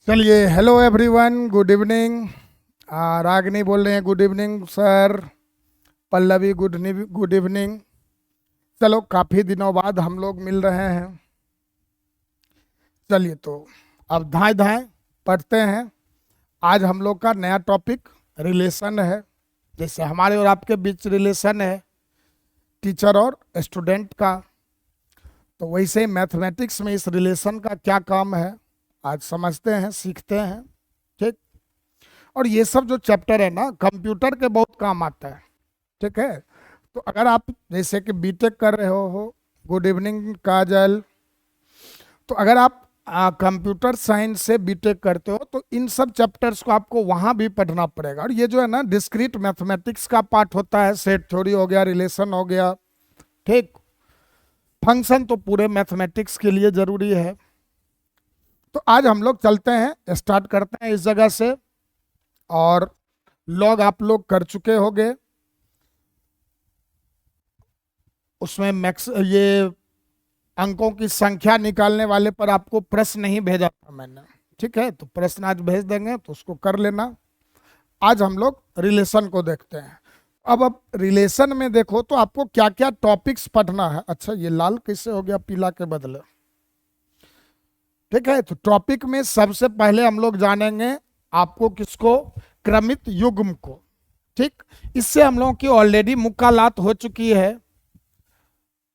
चलिए, hello everyone, good evening. रागनी बोल रहे हैं, good evening sir. Pallavi, good evening. चलो, काफ़ी दिनों बाद हम लोग मिल रहे हैं। चलिए, तो अब धाएं धाएं पढ़ते हैं। आज हम लोग का नया टॉपिक रिलेशन है। जैसे हमारे और आपके बीच रिलेशन है टीचर और स्टूडेंट का, तो वैसे ही मैथमेटिक्स में इस रिलेशन का क्या काम है आज समझते हैं, सीखते हैं। ठीक। और ये सब जो चैप्टर है ना, कंप्यूटर के बहुत काम आता है। ठीक है। तो अगर आप जैसे कि बीटेक कर रहे हो, गुड इवनिंग काजल। तो अगर आप कंप्यूटर साइंस से बीटेक करते हो तो इन सब चैप्टर्स को आपको वहाँ भी पढ़ना पड़ेगा। और ये जो है ना, डिस्क्रीट मैथमेटिक्स का पार्ट होता है। सेट थ्योरी हो गया, रिलेशन हो गया, ठीक। फंक्शन तो पूरे मैथमेटिक्स के लिए जरूरी है। तो आज हम लोग चलते हैं, स्टार्ट करते हैं इस जगह से। और लॉग आप लोग कर चुके होंगे, उसमें मैक्स ये अंकों की संख्या निकालने वाले पर आपको प्रश्न नहीं भेजा था मैंने। ठीक है, तो प्रश्न आज भेज देंगे, तो उसको कर लेना। आज हम लोग रिलेशन को देखते हैं। अब रिलेशन में देखो तो आपको क्या क्या टॉपिक्स पढ़ना है। अच्छा, ये लाल कैसे हो गया पीला के बदले? ठीक है, तो टॉपिक में सबसे पहले हम लोग जानेंगे आपको किसको, क्रमित युग्म को। ठीक। इससे हम लोगों की ऑलरेडी मुक्कालात हो चुकी है।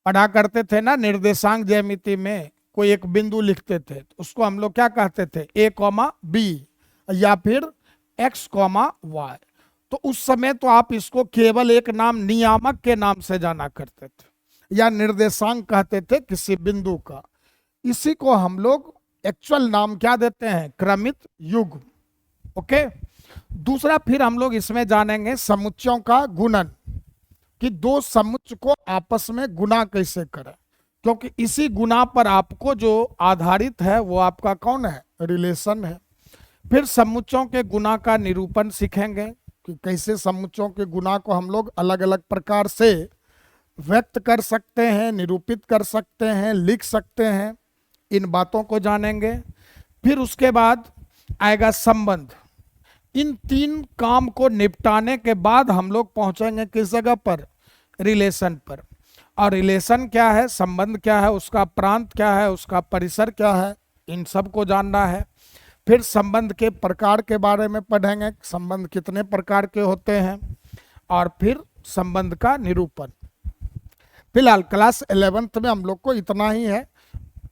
पढ़ा करते थे ना, निर्देशांक ज्यामिति में कोई एक बिंदु लिखते थे तो उसको हम लोग क्या कहते थे, ए कॉमा बी या फिर एक्स कॉमा वाई। तो उस समय तो आप इसको केवल एक नाम नियामक के नाम से जाना करते थे, या निर्देशांक कहते थे किसी बिंदु का। इसी को हम लोग एक्चुअल नाम क्या देते हैं, क्रमित युग्म। ओके। दूसरा, फिर हम लोग इसमें जानेंगे समुच्चयों का गुणन, कि दो समुच्चय को आपस में गुना कैसे करें, क्योंकि इसी गुना पर आपको जो आधारित है वो आपका कौन है, रिलेशन है। फिर समुच्चयों के गुना का निरूपण सीखेंगे, कि कैसे समुच्चयों के गुना को हम लोग अलग अलग प्रकार से व्यक्त कर सकते हैं, निरूपित कर सकते हैं, लिख सकते हैं। इन बातों को जानेंगे। फिर उसके बाद आएगा संबंध। इन तीन काम को निपटाने के बाद हम लोग पहुंचेंगे किस जगह पर, रिलेशन पर। और रिलेशन क्या है, संबंध क्या है, उसका प्रांत क्या है, उसका परिसर क्या है, इन सब को जानना है। फिर संबंध के प्रकार के बारे में पढ़ेंगे, संबंध कितने प्रकार के होते हैं। और फिर संबंध का निरूपण। फिलहाल क्लास 11th में हम लोग को इतना ही है।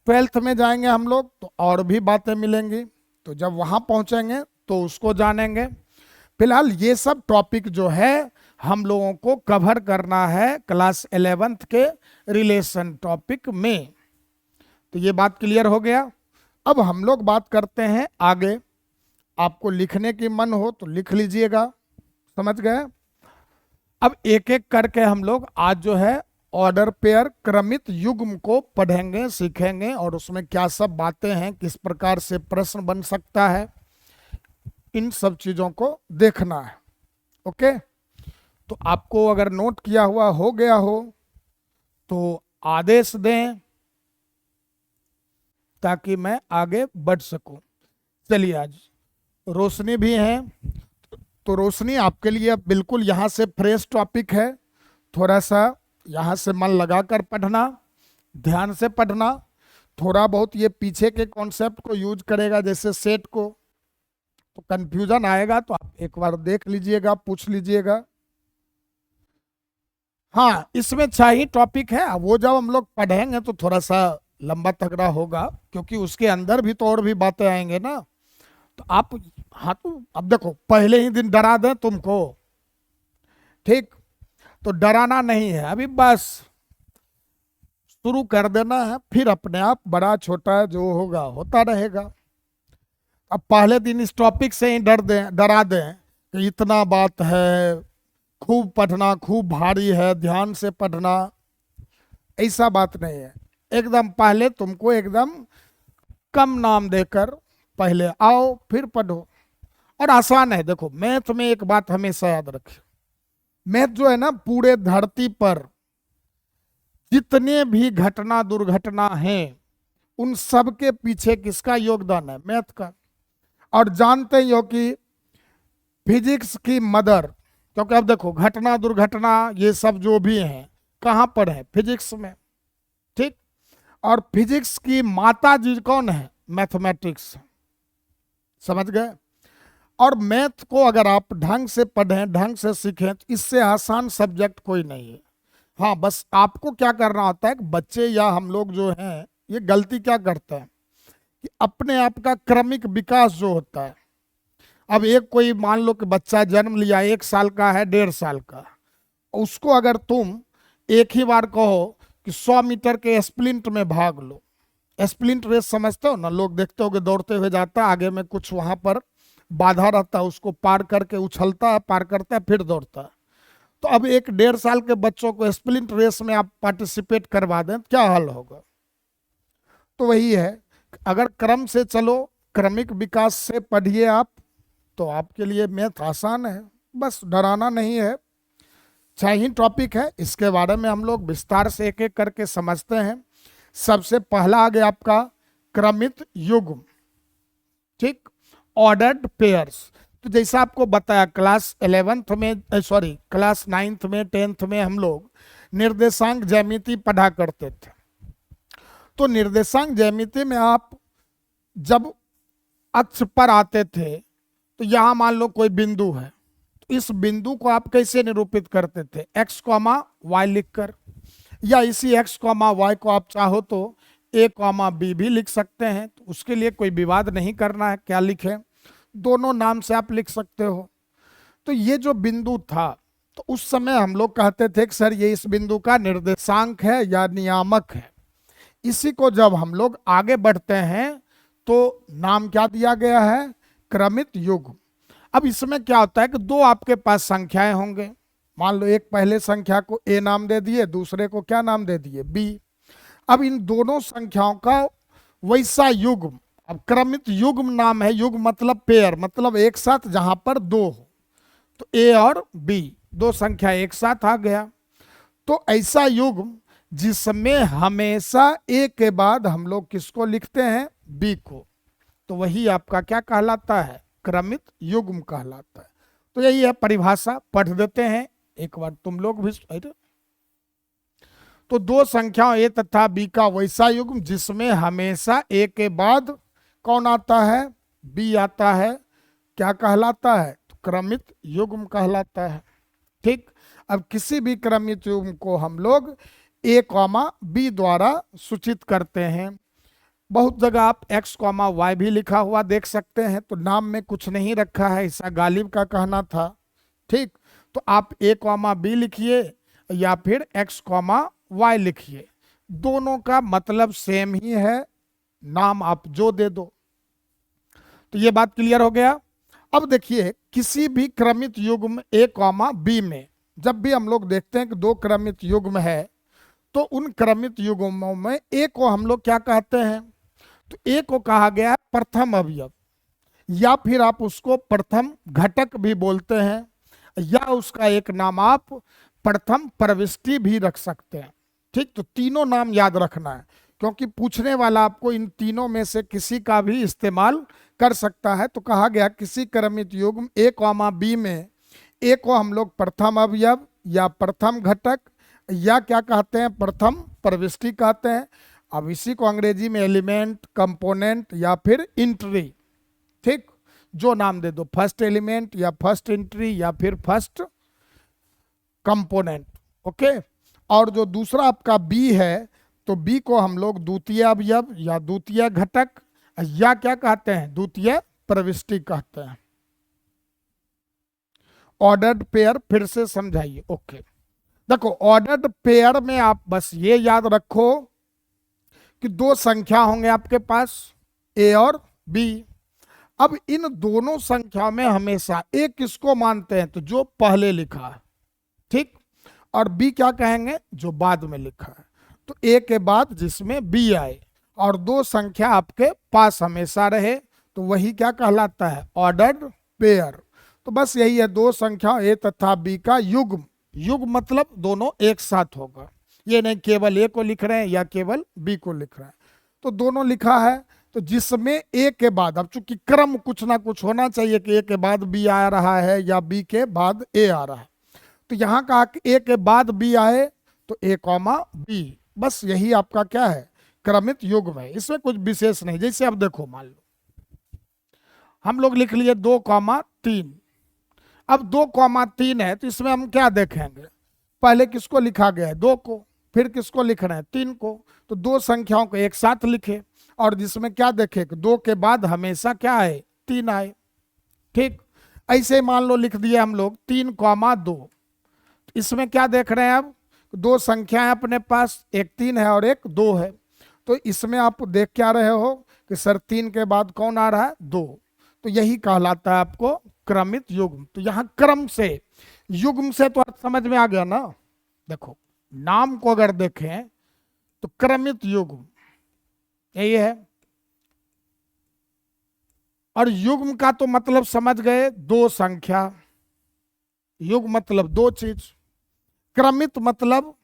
12th में जाएंगे हम लोग तो और भी बातें मिलेंगी, तो जब वहां पहुंचेंगे तो उसको जानेंगे। फिलहाल ये सब टॉपिक जो है हम लोगों को कवर करना है क्लास 11th के रिलेशन टॉपिक में। तो ये बात क्लियर हो गया। अब हम लोग बात करते हैं आगे। आपको लिखने की मन हो तो लिख लीजिएगा, समझ गए। अब एक एक करके हम लोग आज जो है ऑर्डर पेयर क्रमित युग्म को पढ़ेंगे, सीखेंगे, और उसमें क्या सब बातें हैं, किस प्रकार से प्रश्न बन सकता है, इन सब चीजों को देखना है। ओके। तो आपको अगर नोट किया हुआ हो गया हो तो आदेश दें, ताकि मैं आगे बढ़ सकूं। चलिए, आज रोशनी भी है, तो रोशनी आपके लिए बिल्कुल यहाँ से फ्रेश टॉपिक है। थोड़ा सा यहाँ से मन लगाकर पढ़ना, ध्यान से पढ़ना। थोड़ा बहुत ये पीछे के कॉन्सेप्ट को यूज करेगा, जैसे सेट को, तो कंफ्यूजन आएगा तो आप एक बार देख लीजिएगा, पूछ लीजिएगा। हाँ, इसमें 6 ही टॉपिक है। वो जब हम लोग पढ़ेंगे तो थोड़ा सा लंबा तगड़ा होगा, क्योंकि उसके अंदर भी तो और भी बातें आएंगे ना। तो आप, हाँ, तो अब देखो, पहले ही दिन डरा दें तुमको, ठीक, तो डराना नहीं है। अभी बस शुरू कर देना है, फिर अपने आप बड़ा छोटा जो होगा होता रहेगा। अब पहले दिन इस टॉपिक से ही डरा दें कि इतना बात है, खूब पढ़ना, खूब भारी है, ध्यान से पढ़ना, ऐसा बात नहीं है। एकदम पहले तुमको एकदम कम नाम देकर पहले आओ, फिर पढ़ो। और आसान है। देखो, मैथ में एक बात हमेशा याद रखिए, मैथ जो है ना, पूरे धरती पर जितने भी घटना दुर्घटना हैं, उन सब के पीछे किसका योगदान है, मैथ का। और जानते ही हो कि फिजिक्स की मदर, क्योंकि अब देखो घटना दुर्घटना ये सब जो भी हैं कहाँ पर है, फिजिक्स में, ठीक। और फिजिक्स की माता जी कौन है, मैथमेटिक्स, समझ गए। और मैथ को अगर आप ढंग से पढ़ें, ढंग से सीखें, तो इससे आसान सब्जेक्ट कोई नहीं है। हाँ, बस आपको क्या करना होता है कि बच्चे या हम लोग जो हैं ये गलती क्या करते हैं कि अपने आप का क्रमिक विकास जो होता है, अब एक कोई मान लो कि बच्चा जन्म लिया 1 साल का है, 1.5 साल का, उसको अगर तुम एक ही बार कहो कि 100 मीटर के स्प्लिंट में भाग लो, स्प्लिंट रेस समझते हो ना, लोग देखते हो कि दौड़ते हुए जाता है, आगे में कुछ वहां पर बाधा रहता है, उसको पार करके उछलता है, पार करता है, फिर दौड़ता है। तो अब एक 1.5 साल के बच्चों को स्प्लिंट रेस में आप पार्टिसिपेट करवा दें, क्या हाल होगा। तो वही है, अगर क्रम से चलो, क्रमिक विकास से पढ़िए आप, तो आपके लिए मैथ आसान है, बस डराना नहीं है। 6 ही टॉपिक है, इसके बारे में हम लोग विस्तार से एक एक करके समझते हैं। सबसे पहला आ गया आपका क्रमित युग्म, ठीक, ऑर्डर्ड पेयर्स। तो जैसा आपको बताया क्लास 11th में, क्लास 9th में, 10th में हम लोग निर्देशांक ज्यामिति पढ़ा करते थे। तो निर्देशांक ज्यामिति में आप जब अक्ष पर आते थे, तो यहां मान लो कोई बिंदु है, तो इस बिंदु को आप कैसे निरूपित करते थे, x, y लिखकर, या इसी x, y को आप चाहो तो a, b भी लिख सकते हैं। तो उसके लिए कोई विवाद नहीं करना है, क्या लिखें, दोनों नाम से आप लिख सकते हो। तो ये जो बिंदु था, तो उस समय हम लोग कहते थे कि सर ये इस बिंदु का निर्देशांक है या नियामक है। इसी को जब हम लोग आगे बढ़ते हैं तो नाम क्या दिया गया है, क्रमित युग्म। अब इसमें क्या होता है कि दो आपके पास संख्याएं होंगे, मान लो एक पहले संख्या को a नाम दे दिए, दूसरे को क्या नाम दे दिए, b। अब इन दोनों संख्याओं का वैसा युग्म, अब क्रमित युग्म नाम है, युग्म मतलब पेयर, मतलब एक साथ जहां पर दो हो, तो a और b दो संख्या एक साथ आ गया। तो ऐसा युग्म जिसमें हमेशा a के बाद हम लोग किसको लिखते हैं, b को, तो वही आपका क्या कहलाता है, क्रमित युग्म कहलाता है। तो यही है परिभाषा, पढ़ देते हैं एक बार तुम लोग भी। तो दो संख्याओं a तथा b का वैसा युग्म जिसमें हमेशा a के बाद कौन आता है, b आता है, क्या कहलाता है, तो क्रमित युग्म कहलाता है, ठीक। अब किसी भी क्रमित युग्म को हम लोग a, b द्वारा सूचित करते हैं। बहुत जगह आप x, y भी लिखा हुआ देख सकते हैं, तो नाम में कुछ नहीं रखा है, ऐसा गालिब का कहना था, ठीक। तो आप a, b लिखिए या फिर x, y लिखिए, दोनों का मतलब सेम ही है, नाम आप जो दे दो। तो ये बात क्लियर हो गया। अब देखिए किसी भी क्रमित युग्म a, b में जब भी हम लोग देखते हैं कि दो क्रमित युग्म है, तो उन क्रमित युग्मों में a को हम लोग क्या कहते हैं, तो a को कहा गया है प्रथम अवयव, या फिर आप उसको प्रथम घटक भी बोलते हैं, या उसका एक नाम आप प्रथम प्रविष्टि भी रख सकते हैं, ठीक। तो तीनों नाम याद रखना है, क्योंकि पूछने वाला आपको इन तीनों में से किसी का भी इस्तेमाल कर सकता है। तो कहा गया किसी क्रमित युग्म a, b में a को हम लोग प्रथम अवयव या प्रथम घटक या क्या कहते हैं, प्रथम प्रविष्टि कहते हैं। अब इसी को अंग्रेजी में एलिमेंट, कंपोनेंट या फिर इंट्री, ठीक, जो नाम दे दो, फर्स्ट एलिमेंट या फर्स्ट इंट्री या फिर फर्स्ट कंपोनेंट, ओके। और जो दूसरा आपका बी है, तो बी को हम लोग द्वितीय अवयव या द्वितीय घटक या क्या कहते हैं, द्वितीय प्रविष्टि कहते हैं। ऑर्डर्ड पेयर फिर से समझाइए, ओके। देखो ऑर्डर्ड पेयर में आप बस ये याद रखो कि दो संख्या होंगे आपके पास a और b। अब इन दोनों संख्याओं में हमेशा a किसको मानते हैं, तो जो पहले लिखा है, ठीक, और b क्या कहेंगे, जो बाद में लिखा है। तो a के बाद जिसमें b आए और दो संख्या आपके पास हमेशा रहे, तो वही क्या कहलाता है, ऑर्डर्ड पेयर। तो बस यही है, दो संख्या a तथा b का युग्म, युग्म मतलब दोनों एक साथ होगा, ये नहीं केवल a को लिख रहे हैं या केवल b को लिख रहे हैं। तो दोनों लिखा है, तो जिसमें ए के बाद, अब चूंकि क्रम कुछ ना कुछ होना चाहिए कि ए के बाद बी आ रहा है या बी के बाद ए आ रहा है, तो यहां कहा कि ए के बाद बी आए तो ए कॉमा बी, बस यही आपका क्या है, क्रमित युग्म है, इसमें कुछ विशेष नहीं। जैसे अब देखो, मान लो हम लोग लिख लिए 2,3, अब 2,3 है तो इसमें हम क्या देखेंगे, पहले किसको लिखा गया है, 2 को, फिर किसको लिख रहे हैं, 3 को, तो दो संख्याओं को एक साथ लिखे, और जिसमें क्या देखे कि 2 के बाद हमेशा क्या आए, 3 आए। ठीक, ऐसे मान लो लिख दिए हम लोग 3,2, इसमें क्या देख रहे हैं, अब दो संख्याएं अपने पास, एक 3 है और एक 2 है, तो इसमें आप देख क्या रहे हो कि सर 3 के बाद कौन आ रहा है, 2, तो यही कहलाता है आपको क्रमित युग्म। तो यहां क्रम से, युग्म से तो अर्थ समझ में आ गया ना। देखो नाम को अगर देखें तो क्रमित युग्म यही है, और युग्म का तो मतलब समझ गए, दो संख्या, युग्म मतलब दो चीज, क्रमित मतलब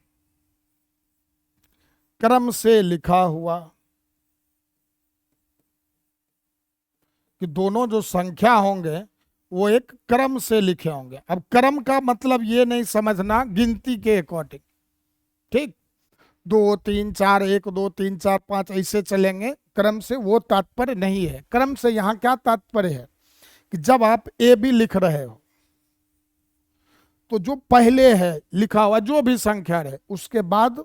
क्रम से लिखा हुआ, कि दोनों जो संख्या होंगे वो एक क्रम से लिखे होंगे। अब क्रम का मतलब ये नहीं समझना गिनती के अकॉर्डिंग, ठीक, 2 3 4 1 2 3 4 5 ऐसे चलेंगे, क्रम से वो तात्पर्य नहीं है। क्रम से यहाँ क्या तात्पर्य है कि जब आप ए बी लिख रहे हो तो जो पहले है लिखा हुआ जो भी संख्या रहे उसके बाद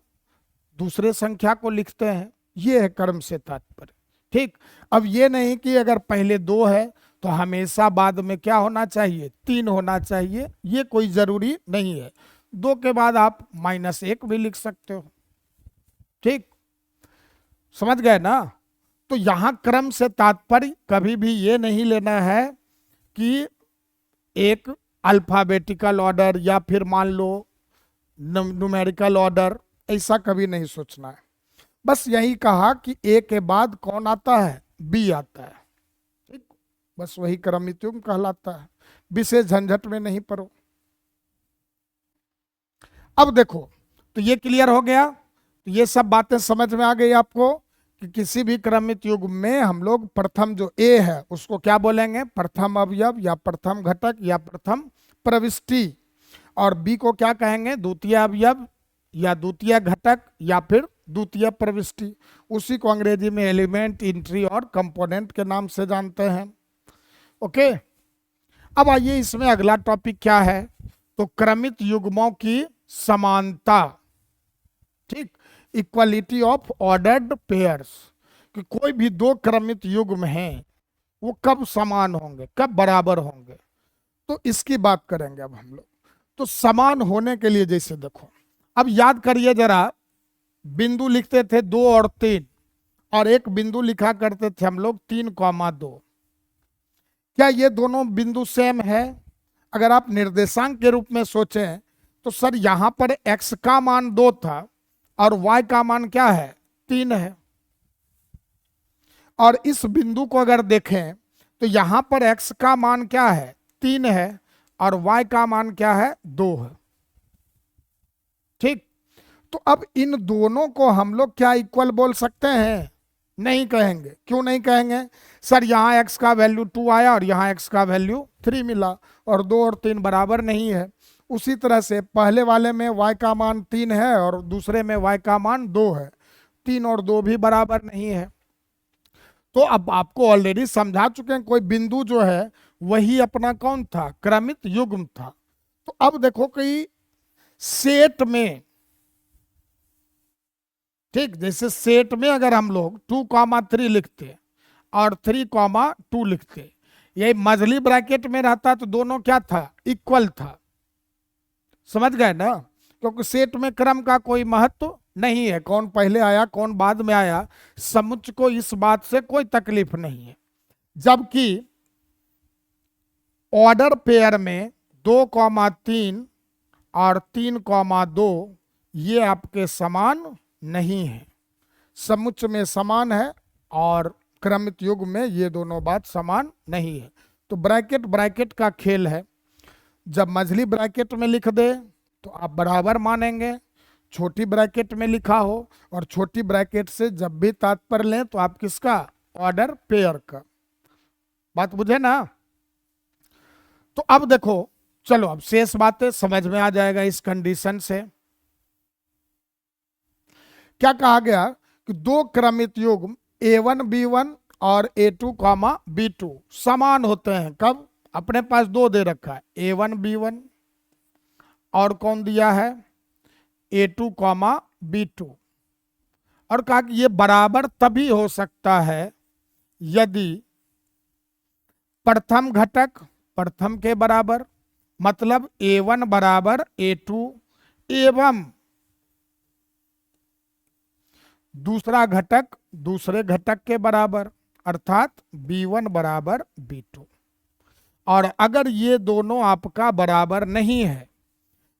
दूसरे संख्या को लिखते हैं, ये है क्रम से तात्पर्य। ठीक, अब ये नहीं कि अगर पहले 2 है तो हमेशा बाद में क्या होना चाहिए, 3 होना चाहिए, ये कोई जरूरी नहीं है। 2 के बाद आप -1 भी लिख सकते हो। ठीक, समझ गए ना। तो यहां क्रम से तात्पर्य कभी भी ये नहीं लेना है कि एक अल्फाबेटिकल ऑर्डर या फिर मान लो न्यूमेरिकल ऑर्डर, ऐसा कभी नहीं सोचना है। बस यही कहा कि ए के बाद कौन आता है, बी आता है। ठीक, बस वही क्रमित युग्म कहलाता है, विशेष झंझट में नहीं पड़ो। अब देखो, तो ये क्लियर हो गया, तो ये सब बातें समझ में आ गई आपको कि किसी भी क्रमित युग्म में हम लोग प्रथम जो ए है उसको क्या बोलेंगे, प्रथम अवयव या प्रथम घटक या प्रथम प्रविष्टि, और बी को क्या कहेंगे, द्वितीय अवयव या द्वितीय घटक या फिर द्वितीय प्रविष्टि। उसी को अंग्रेजी में एलिमेंट, इंट्री और कंपोनेंट के नाम से जानते हैं। ओके, अब आइए इसमें अगला टॉपिक क्या है, तो क्रमित युग्मों की समानता। ठीक, इक्वलिटी ऑफ ऑर्डर्ड पेयर्स, कि कोई भी दो क्रमित युग्म हैं वो कब समान होंगे, कब बराबर होंगे, तो इसकी बात करेंगे अब हम लोग। तो समान होने के लिए जैसे देखो, अब याद करिए जरा, बिंदु लिखते थे 2 और 3, और एक बिंदु लिखा करते थे हम लोग 3,2। क्या ये दोनों बिंदु सेम है? अगर आप निर्देशांक के रूप में सोचें तो सर यहां पर x का मान 2 था और y का मान क्या है, 3 है। और इस बिंदु को अगर देखें तो यहां पर x का मान क्या है, 3 है, और y का मान क्या है, 2 है। ठीक, तो अब इन दोनों को हम लोग क्या इक्वल बोल सकते हैं? नहीं कहेंगे। क्यों नहीं कहेंगे? सर यहाँ x का वैल्यू 2 आया और यहाँ x का वैल्यू 3 मिला, और 2 और 3 बराबर नहीं है। उसी तरह से पहले वाले में y का मान 3 है और दूसरे में y का मान 2 है, 3 और 2 भी बराबर नहीं है। तो अब आपको ऑलरेडी समझा चुके हैं, कोई बिंदु जो है वही अपना कौन था, क्रमित युग्म था। तो अब देखो कि सेट में, ठीक, जैसे सेट में अगर हम लोग 2,3 लिखते और 3,2 लिखते, यही मझली ब्रैकेट में रहता तो दोनों क्या था, इक्वल था। समझ गए ना, क्योंकि सेट में क्रम का कोई महत्व नहीं है, कौन पहले आया कौन बाद में आया, समुच्चय को इस बात से कोई तकलीफ नहीं है। जबकि ऑर्डर पेयर में 2,3 और 3,2 ये आपके समान नहीं है, समुच्चय में समान है और क्रमित युग्म में ये दोनों बात समान नहीं है। तो ब्रैकेट ब्रैकेट का खेल है, जब मझली ब्रैकेट में लिख दे तो आप बराबर मानेंगे, छोटी ब्रैकेट में लिखा हो और छोटी ब्रैकेट से जब भी तात्पर्य लें तो आप किसका, ऑर्डर पेयर का। बात बुझे ना? तो अब देखो, चलो अब शेष बातें समझ में आ जाएगा इस कंडीशन से। क्या कहा गया कि दो क्रमित युग्म A1 B1 और A2 कॉमा B2 समान होते हैं कब? अपने पास दो दे रखा है, A1 B1 और कौन दिया है, A2 कॉमा B2, और कहा कि ये बराबर तभी हो सकता है यदि प्रथम घटक प्रथम के बराबर, मतलब A1 बराबर A2 एवं दूसरा घटक दूसरे घटक के बराबर, अर्थात B1 बराबर B2। और अगर ये दोनों आपका बराबर नहीं है,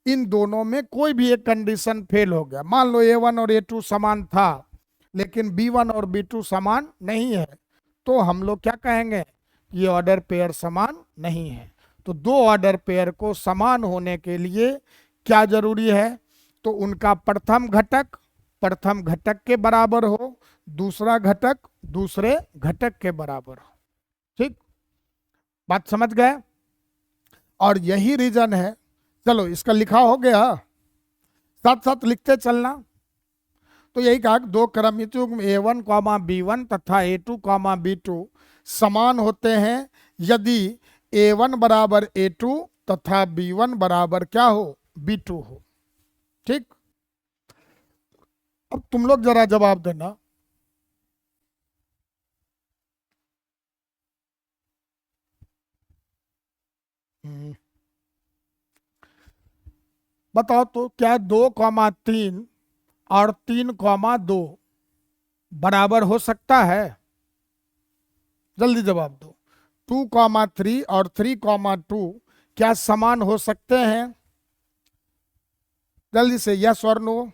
इन दोनों में कोई भी एक कंडीशन फेल हो गया, मान लो A1 और A2 समान था लेकिन B1 और B2 समान नहीं है, तो हम लोग क्या कहेंगे, ये ऑर्डर पेयर समान नहीं है। तो दो ऑर्डर पेयर को समान होने के लिए क्या जरूरी है, तो उनका प्रथम घटक प्रथम घटक के बराबर हो, दूसरा घटक दूसरे घटक के बराबर हो। ठीक, बात समझ गए? और यही रीजन है, चलो इसका लिखा हो गया, साथ साथ लिखते चलना। तो यही कहा कि दो क्रमित युग्म A1 कॉमा B1 तथा A2 कॉमा B2 समान होते हैं यदि A1 बराबर A2 तथा B1 बराबर क्या हो, B2 हो। ठीक, अब तुम लोग जरा जवाब देना। बताओ तो क्या 2,3 और 3,2 बराबर हो सकता है? जल्दी जवाब दो। 2,3 और 3,2 क्या समान हो सकते हैं? जल्दी से यस और नो।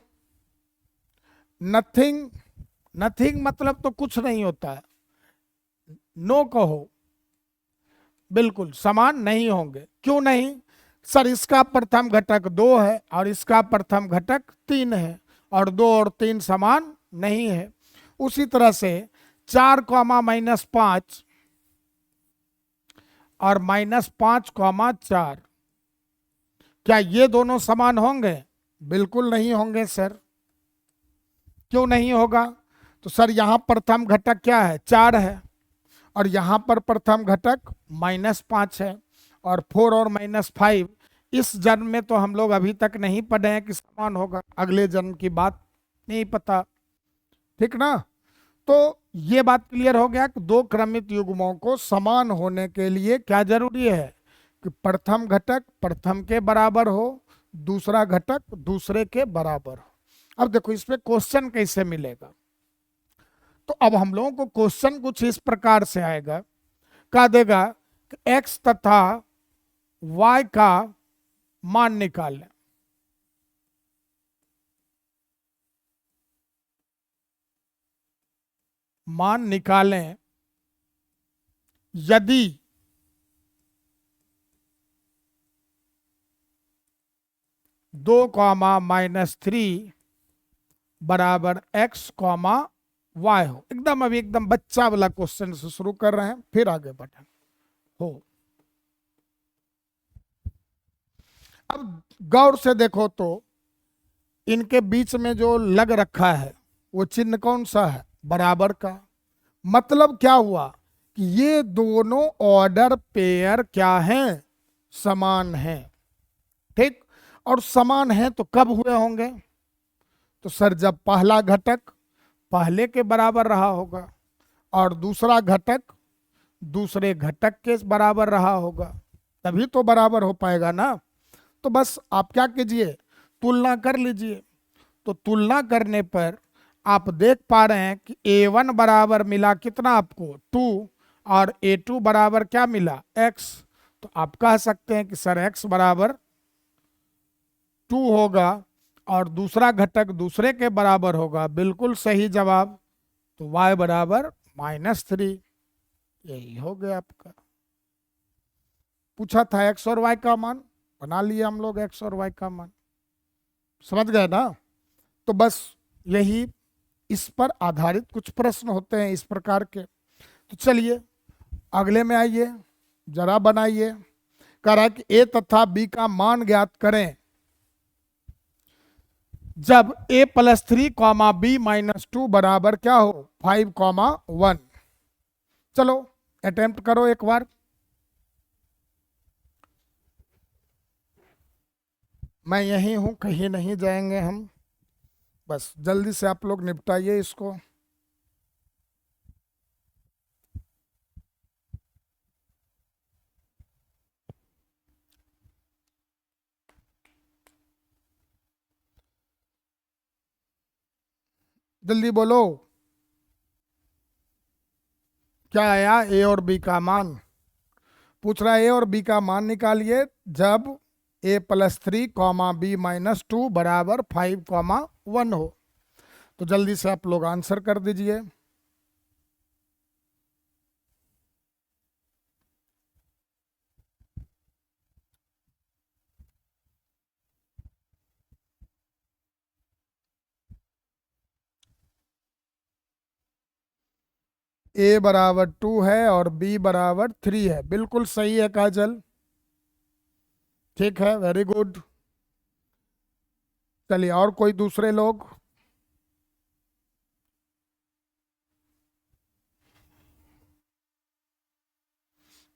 नथिंग, नथिंग मतलब तो कुछ नहीं होता है, नो कहो। बिल्कुल समान नहीं होंगे। क्यों नहीं? सर इसका प्रथम घटक 2 है और इसका प्रथम घटक 3 है, और 2 और 3 समान नहीं है। उसी तरह से 4 कॉमा -5 और -5,4, क्या ये दोनों समान होंगे? बिल्कुल नहीं होंगे सर। क्यों नहीं होगा? तो सर यहाँ प्रथम घटक क्या है, 4 है, और यहाँ पर प्रथम घटक -5 है, और 4 और -5 इस जन्म में तो हम लोग अभी तक नहीं पढ़े हैं कि समान होगा, अगले जन्म की बात नहीं पता। ठीक ना? तो ये बात क्लियर हो गया कि दो क्रमित युग्मों को समान होने के लिए क्या जरूरी है, कि प्रथम घटक प्रथम के बराबर हो, दूसरा घटक दूसरे के बराबर हो। अब देखो इसमें क्वेश्चन कैसे मिलेगा। तो अब हम लोगों को क्वेश्चन कुछ इस प्रकार से आएगा, कहा देगा कि x तथा y का मान निकालें। मान निकालें यदि (2,-3 बराबर x, y हो। एकदम अभी एकदम बच्चा वाला क्वेश्चन से शुरू कर रहे हैं, फिर आगे बढ़े हो। अब गौर से देखो तो इनके बीच में जो लग रखा है वो चिन्ह कौन सा है, बराबर का। मतलब क्या हुआ कि ये दोनों ऑर्डर पेयर क्या हैं, समान हैं। ठीक, और समान हैं तो कब हुए होंगे, तो सर जब पहला घटक पहले के बराबर रहा होगा और दूसरा घटक दूसरे घटक के बराबर रहा होगा, तभी तो बराबर हो पाएगा ना। तो बस आप क्या कीजिए, तुलना कर लीजिए। तो तुलना करने पर आप देख पा रहे हैं कि A1 बराबर मिला कितना आपको, 2, और A2 बराबर क्या मिला, x। तो आप कह सकते हैं कि सर x बराबर 2 होगा और दूसरा घटक दूसरे के बराबर होगा। बिल्कुल सही जवाब। तो y बराबर -3, यही हो गया आपका। पूछा था x और y का मान, बना लिया हम लोग x और y का मान। समझ गए ना? तो बस यही, इस पर आधारित कुछ प्रश्न होते हैं इस प्रकार के। तो चलिए अगले में आइए, जरा बनाइए। कह रहा है कि ए तथा बी का मान ज्ञात करें जब ए प्लस 3 कॉमा बी माइनस 2 बराबर क्या हो 5 कॉमा 1। चलो अटेम्प्ट करो एक बार। मैं यहीं हूं, कहीं नहीं जाएंगे हम, बस जल्दी से आप लोग निपटाइए इसको। जल्दी बोलो, क्या आया? ए और बी का मान पूछ रहा है। ए और बी का मान निकालिए जब ए प्लस 3 कॉमा बी माइनस 2 बराबर 5 कॉमा 1 हो। तो जल्दी से आप लोग आंसर कर दीजिए। ए बराबर 2 है और बी बराबर 3 है, बिल्कुल सही है काजल, ठीक है, वेरी गुड। चलिए और कोई दूसरे लोग?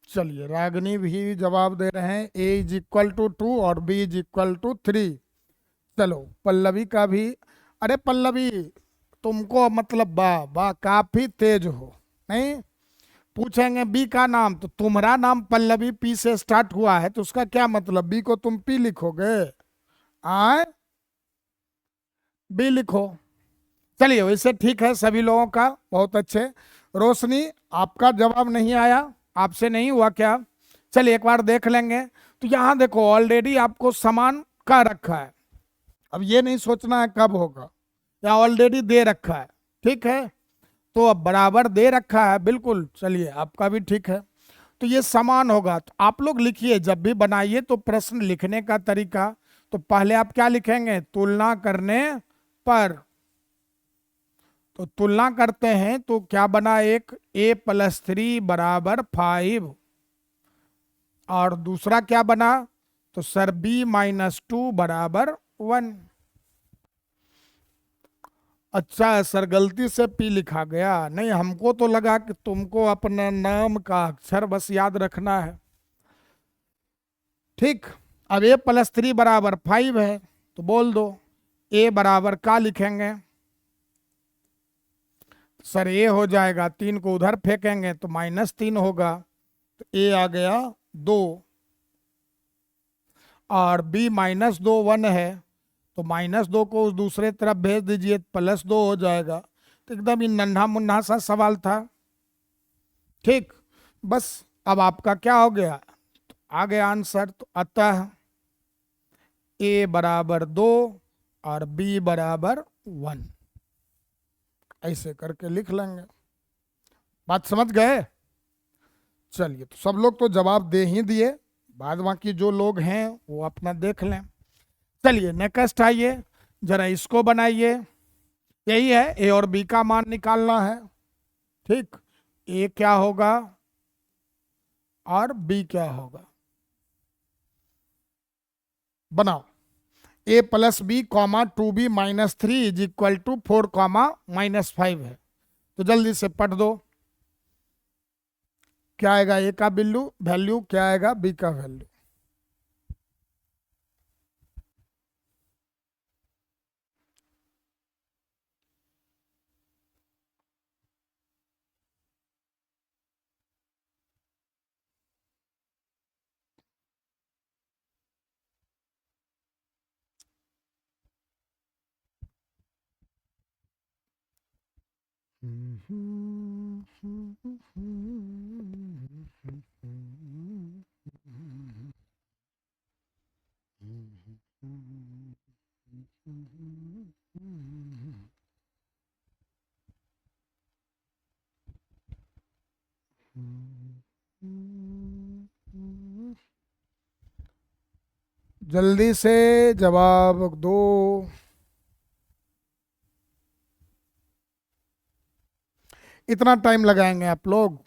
चलिए रागनी भी जवाब दे रहे हैं, ए इज इक्वल टू 2 और बी इज इक्वल टू 3। चलो पल्लवी का भी। अरे पल्लवी, तुमको मतलब वाह वाह, काफी तेज हो। नहीं पूछेंगे बी का नाम, तो तुम्हारा नाम पल्लवी पी से स्टार्ट हुआ है, तो उसका क्या मतलब बी को तुम पी लिखोगे? आए, बी लिखो। चलिए वैसे ठीक है सभी लोगों का, बहुत अच्छे। रोशनी, आपका जवाब नहीं आया, आपसे नहीं हुआ क्या? चलिए एक बार देख लेंगे। तो यहाँ देखो ऑलरेडी आपको समान का रखा है, अब ये नहीं सोचना है कब होगा, या ऑलरेडी दे रखा है, ठीक है। तो अब बराबर दे रखा है, बिल्कुल। चलिए आपका भी ठीक है, तो ये समान होगा। तो आप लोग लिखिए, जब भी बनाइए तो प्रश्न लिखने का तरीका, तो पहले आप क्या लिखेंगे? तुलना करने पर। तो तुलना करते हैं तो क्या बना? एक ए प्लस 3 बराबर 5, और दूसरा क्या बना? तो सर बी माइनस 2 बराबर 1। अच्छा सर, गलती से पी लिखा गया, नहीं हमको तो लगा कि तुमको अपना नाम का अक्षर बस याद रखना है। ठीक, अब ए प्लस 3 बराबर 5 है, तो बोल दो ए बराबर का लिखेंगे? सर ए हो जाएगा, 3 को उधर फेंकेंगे तो -3 होगा, तो ए आ गया 2, और बी -2 1 है, तो -2 को उस दूसरे तरफ भेज दीजिए, +2 हो जाएगा। तो एकदम ही नन्हा मुन्ना सा सवाल था, ठीक। बस अब आपका क्या हो गया? तो आ गया आंसर। तो अतः ए बराबर 2 और बी बराबर 1, ऐसे करके लिख लेंगे। बात समझ गए? चलिए, तो सब लोग तो जवाब दे ही दिए, बाद बाकी जो लोग हैं वो अपना देख लें। चलिए नेक्स्ट आइए, जरा इसको बनाइए। यही है, ए और बी का मान निकालना है, ठीक। ए क्या होगा और बी क्या होगा? बनाओ। A plus B comma 2b minus 3 is equal to 4 comma -5 है, तो जल्दी से पढ़ दो। क्या आएगा ए का वैल्यू, क्या आएगा बी का वैल्यू? जल्दी से जवाब दो। इतना टाइम लगाएंगे आप लोग?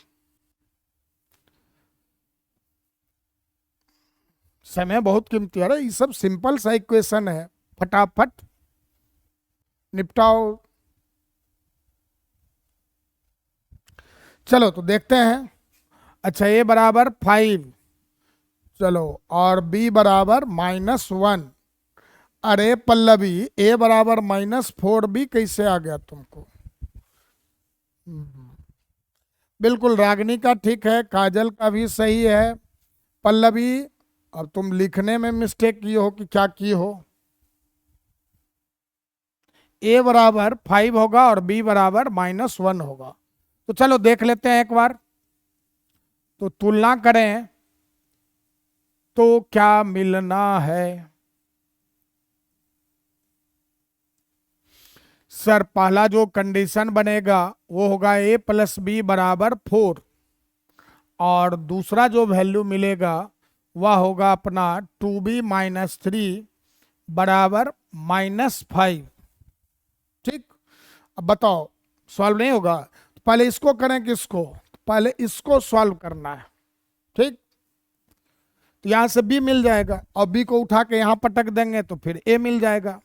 समय बहुत कीमती है। अरे ये सब सिंपल सा इक्वेशन है, फटाफट निपटाओ। चलो तो देखते हैं। अच्छा, ए बराबर 5, चलो, और बी बराबर -1। अरे पल्लवी, ए बराबर -4b कैसे आ गया तुमको? बिल्कुल रागनी का ठीक है, काजल का भी सही है। पल्लवी, अब तुम लिखने में मिस्टेक की हो कि क्या की हो? ए बराबर 5 होगा और बी बराबर -1 होगा। तो चलो देख लेते हैं एक बार। तो तुलना करें तो क्या मिलना है? सर पहला जो कंडीशन बनेगा वो होगा ए प्लस बी बराबर 4, और दूसरा जो वैल्यू मिलेगा वह होगा अपना 2b-3 बराबर -5। ठीक, अब बताओ, सॉल्व नहीं होगा? तो पहले इसको करें, किसको? पहले इसको सॉल्व करना है। ठीक, तो यहां से b मिल जाएगा और b को उठा के यहां पटक देंगे तो फिर a मिल जाएगा।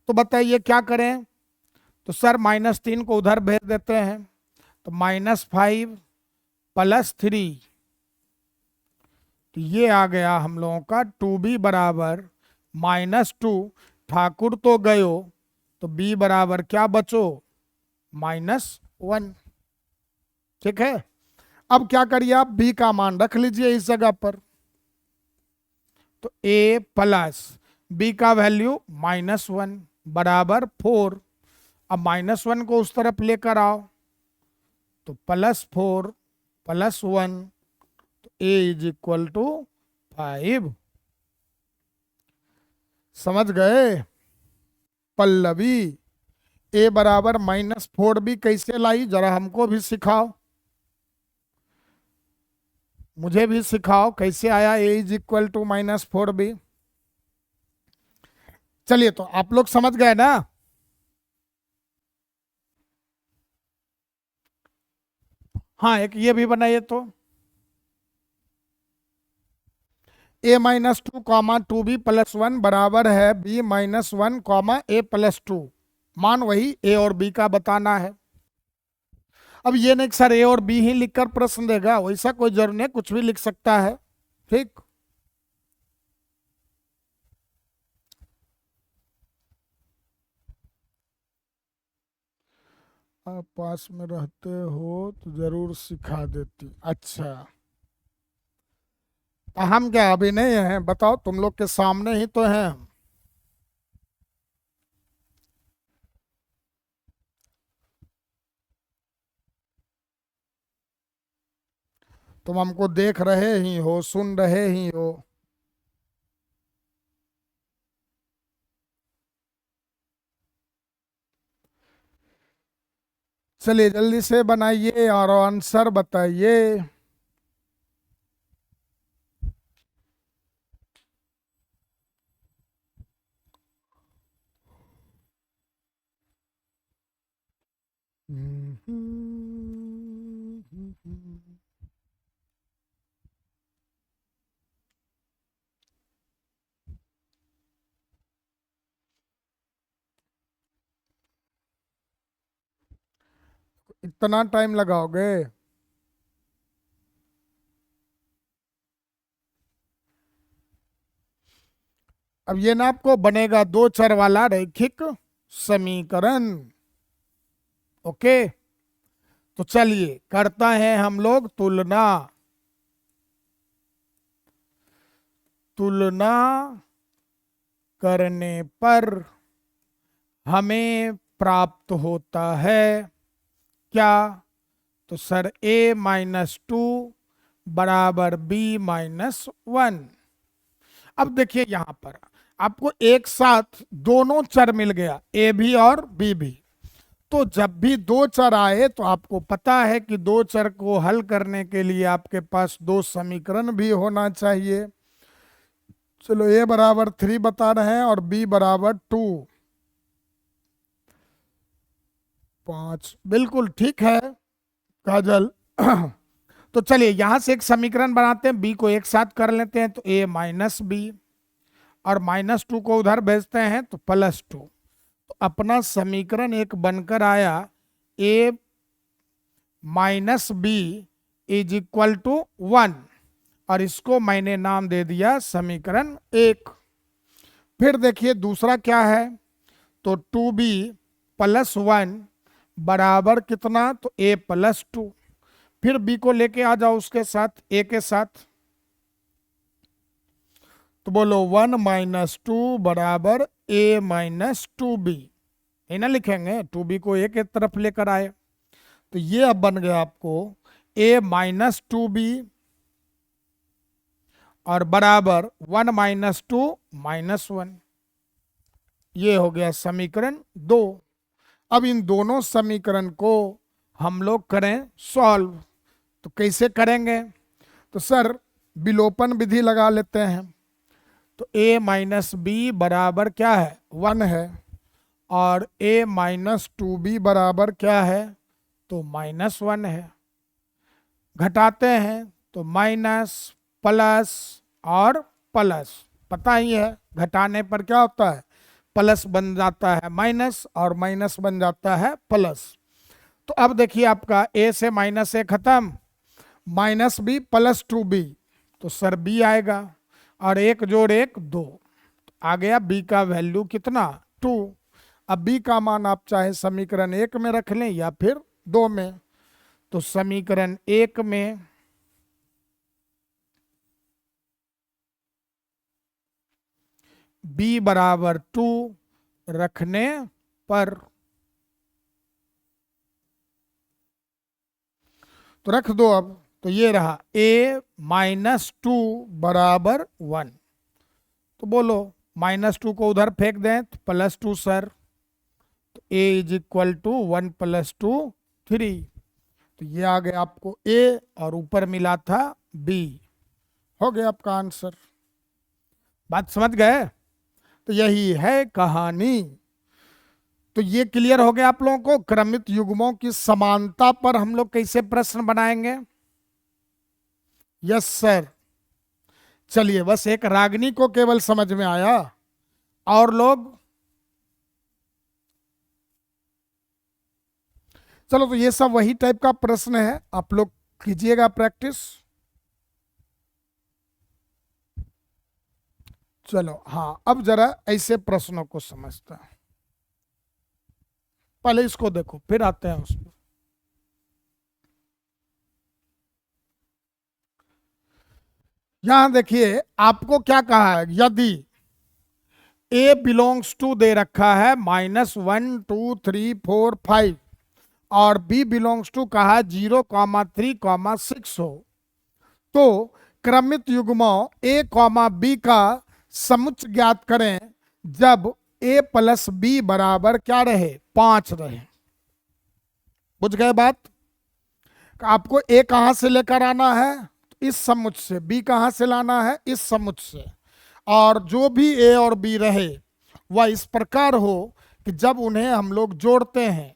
तो बताइए क्या करें? तो सर -3 को उधर भेज देते हैं, तो -5 + 3, तो ये आ गया हम लोगों का 2b बराबर -2। ठाकुर तो गयो, तो b बराबर क्या बचो? -1। ठीक है, अब क्या करिए, आप b का मान रख लीजिए इस जगह पर। तो a प्लस b का वैल्यू -1 बराबर 4। अब -1 को उस तरफ लेकर आओ, तो +4 + 1, तो a = 5। समझ गए? पल्लवी, a बराबर -4b कैसे लाई, जरा हमको भी सिखाओ, मुझे भी सिखाओ कैसे आया a = -4b। चलिए, तो आप लोग समझ गए ना? हाँ, एक ये भी बनाइए तो, a-2, 2b + 1 बराबर है b-1, a + 2। मान वही a और b का बताना है। अब ये नहीं कि सर ए और बी ही लिखकर प्रश्न देगा, वैसा कोई जरूरी नहीं, कुछ भी लिख सकता है। ठीक, आप पास में रहते हो तो जरूर सिखा देती। अच्छा, तो हम क्या अभी नहीं हैं? बताओ, तुम लोग के सामने ही तो हैं हम। तुम हमको देख रहे ही हो, सुन रहे ही हो। चलिए जल्दी से बनाइए और आंसर बताइए। इतना टाइम लगाओगे? अब ये ना आपको बनेगा दो चर वाला रैखिक समीकरण। ओके, तो चलिए करता है हम लोग तुलना। तुलना करने पर हमें प्राप्त होता है क्या? तो सर a-2 बराबर b-1। अब देखिए यहां पर आपको एक साथ दोनों चर मिल गया, ए भी और बी भी। तो जब भी दो चर आए तो आपको पता है कि दो चर को हल करने के लिए आपके पास दो समीकरण भी होना चाहिए। चलो, a बराबर 3 बता रहे हैं और b बराबर 2। 5 बिल्कुल ठीक है। काजल तो चलिए यहां से एक समीकरण बनाते हैं, बी को एक साथ कर लेते हैं, तो ए माइनस बी, और -2 को उधर भेजते हैं तो +2। तो अपना समीकरण एक बनकर आया A minus B is equal to 1, और इसको मैंने नाम दे दिया समीकरण 1। फिर देखिए दूसरा क्या है, तो 2b + 1 बराबर कितना, तो a + 2। फिर b को लेके आ जाओ उसके साथ, a के साथ, तो बोलो 1 - 2 बराबर a - 2b, है ना, लिखेंगे 2b को a के तरफ लेकर आए, तो ये अब बन गया आपको a - 2b और बराबर 1 - 2 -1। ये हो गया समीकरण 2। अब इन दोनों समीकरण को हम लोग करें सॉल्व, तो कैसे करेंगे, तो सर विलोपन विधि लगा लेते हैं। तो a - b बराबर क्या है, 1 है, और a - 2b बराबर क्या है, तो -1 है। घटाते हैं तो माइनस प्लस और प्लस, पता ही है घटाने पर क्या होता है, प्लस बन जाता है माइनस, और माइनस बन जाता है प्लस। तो अब देखिए आपका a से -a खत्म, -b + 2b, तो सर b आएगा, और 1 + 1 2, आ गया b का वैल्यू कितना, 2। अब b का मान आप चाहे समीकरण 1 में रख लें या फिर 2 में, तो समीकरण 1 में b बराबर 2 रखने पर, तो रख दो अब, तो ये रहा a - 2 बराबर 1। तो बोलो -2 को उधर फेंक दें तो +2 सर, तो a = 1 + 2 3, तो ये आ गया आपको a, और ऊपर मिला था b, हो गया आपका आंसर। बात समझ गए, तो यही है कहानी। तो ये क्लियर हो गया आप लोगों को, क्रमित युग्मों की समानता पर हम लोग कैसे प्रश्न बनाएंगे। यस सर, चलिए बस एक रागनी को केवल समझ में आया, और लोग, चलो तो ये सब वही टाइप का प्रश्न है, आप लोग कीजिएगा प्रैक्टिस। चलो हाँ, अब जरा ऐसे प्रश्नों को समझते हैं, पहले इसको देखो फिर आते हैं उसमें। यहां देखिए आपको क्या कहा है, यदि a बिलोंग्स टू दे रखा है -1 2 3 4 5, और b बिलोंग्स टू कहा 0 3 6 हो, तो क्रमित युग्मों a b का समुच्चय ज्ञात करें जब a + b बराबर क्या रहे, 5 रहे। बुझ गए बात, आपको a कहां से लेकर आना है, इस समुच्चय से, b कहां से लाना है, इस समुच्चय से, और जो भी a और b रहे वह इस प्रकार हो कि जब उन्हें हम लोग जोड़ते हैं,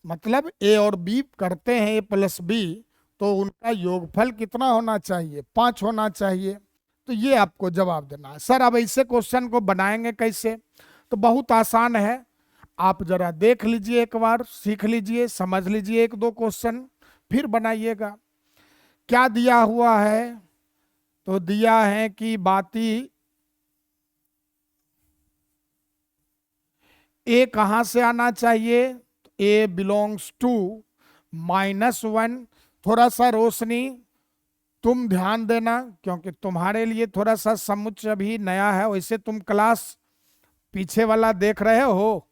मतलब a और b करते हैं a + b, तो उनका योगफल कितना होना चाहिए, 5 होना चाहिए। तो ये आपको जवाब देना है। सर अब ऐसे क्वेश्चन को बनाएंगे कैसे, तो बहुत आसान है, आप जरा देख लीजिए एक बार, सीख लीजिए, समझ लीजिए 1-2 क्वेश्चन, फिर बनाइएगा। क्या दिया हुआ है, तो दिया है कि बाती a कहां से आना चाहिए, तो a बिलोंग्स टू -1। थोड़ा सा रोशनी तुम ध्यान देना, क्योंकि तुम्हारे लिए थोड़ा सा समुच्चय अभी नया है, वैसे तुम क्लास पीछे वाला देख रहे हो,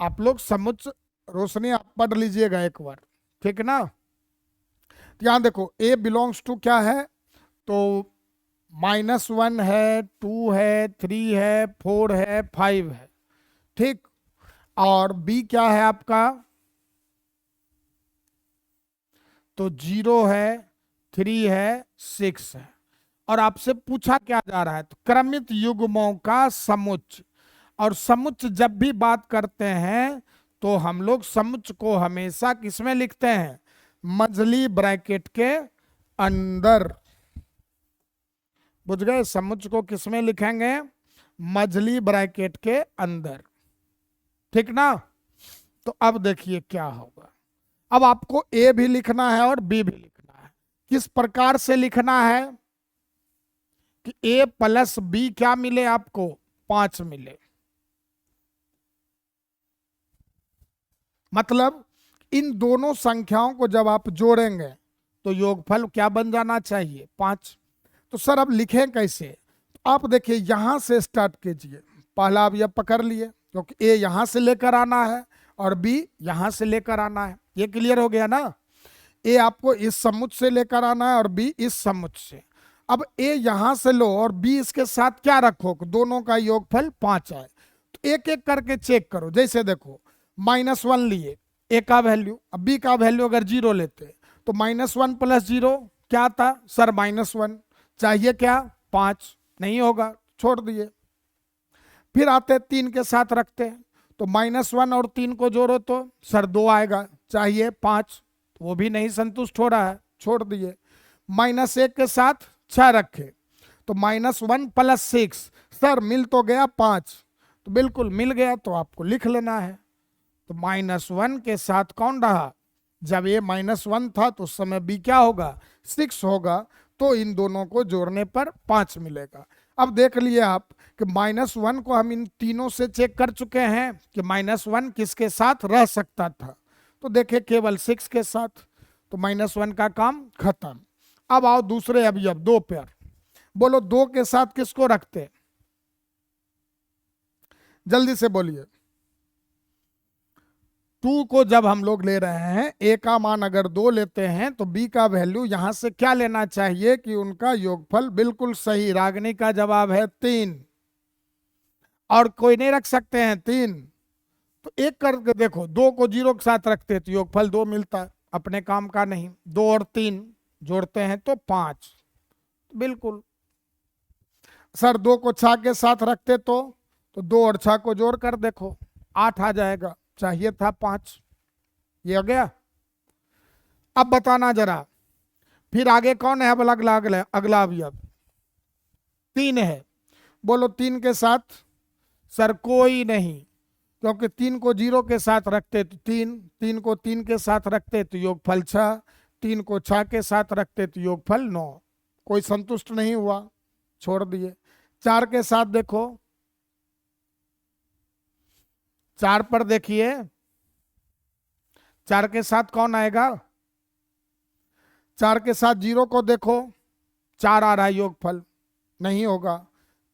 आप लोग समुच्चय रोशनी आप पढ़ लीजिएगा एक बार, ठीक ना। तो यहां देखो a बिलोंग्स टू क्या है, तो -1 है, 2 है, 3 है, 4 है, 5 है, ठीक, और b क्या है आपका, तो 0 है, 3 है, 6 है, और आपसे पूछा क्या जा रहा है, तो क्रमित युग्मों का समुच्चय, और समुच्चय जब भी बात करते हैं तो हम लोग समुच्चय को हमेशा किसमें लिखते हैं? मझली ब्रैकेट के अंदर। बुझ गए? समुच्चय को किसमें लिखेंगे? मझली ब्रैकेट के अंदर, ठीक ना? तो अब देखिए क्या होगा। अब आपको ए भी लिखना है और बी भी लिखना है। किस प्रकार से लिखना है कि ए प्लस बी क्या मिले आपको? 5 मिले। मतलब इन दोनों संख्याओं को जब आप जोड़ेंगे तो योगफल क्या बन जाना चाहिए? 5। तो सर अब लिखें कैसे? आप देखिए यहां से स्टार्ट कीजिए। पहला अब यह पकड़ लिए, क्योंकि ए यहां से लेकर आना है और बी यहां से लेकर आना है। ये क्लियर हो गया ना? ए आपको इस समुच्चय से लेकर आना है और बी इस समुच्चय से। अब ए यहां से लो और बी इसके साथ क्या रखो? दोनों का योगफल 5 आए। तो एक एक करके चेक करो। जैसे देखो, -1 लिए, ए का वैल्यू, अब बी का वैल्यू अगर 0 लेते तो -1 + 0 क्या था? सर -1। चाहिए क्या? 5। नहीं होगा, छोड़ दिए। फिर आते 3 के साथ रखते हैं, तो -1 और 3 को जोड़ो तो सर 2 आएगा। चाहिए 5, वो भी नहीं संतुष्ट हो रहा है, छोड़ दिए। -1 के साथ 6 रखे, तो -1 + 6, सर मिल तो गया 5। तो बिल्कुल मिल गया, तो आपको लिख लेना है। तो -1 के साथ कौन रहा? जब ये -1 था तो उस समय बी क्या होगा? 6 होगा। तो इन दोनों को जोड़ने पर 5 मिलेगा। अब देख लिए आप कि -1 को हम इन तीनों से चेक कर चुके हैं कि -1 किसके साथ रह सकता था। तो देखे केवल 6 के साथ, तो -1 का काम खत्म। अब आओ दूसरे अवयव 2 पर। बोलो 2 के साथ किसको रखते? जल्दी से बोलिए। 2 को जब हम लोग ले रहे हैं, ए का मान अगर 2 लेते हैं तो बी का वैल्यू यहां से क्या लेना चाहिए कि उनका योगफल? बिल्कुल सही, रागनी का जवाब है 3। और कोई नहीं रख सकते हैं 3? तो एक करके देखो, 2 को 0 के साथ रखते तो योगफल 2 मिलता, अपने काम का नहीं। 2 और 3 जोड़ते हैं तो 5। बिल्कुल। सर 2 को 6 के साथ रखते तो 2 और 6 को जोड़ कर देखो, 8 आ जाएगा। चाहिए था 5। ये हो गया। अब बताना जरा, फिर आगे कौन है? अब अगला अगला अगला अवयव 3 है। बोलो 3 के साथ? सर कोई नहीं, क्योंकि 3 को 0 के साथ रखते तो 3, 3 को 3 के साथ रखते तो योगफल 6, 3 को 6 के साथ रखते तो योगफल 9। कोई संतुष्ट नहीं हुआ, छोड़ दिए। 4 के साथ देखो, 4 पर देखिए, 4 के साथ कौन आएगा? 4 के साथ 0 को देखो, 4 आ रहा है योगफल, नहीं होगा।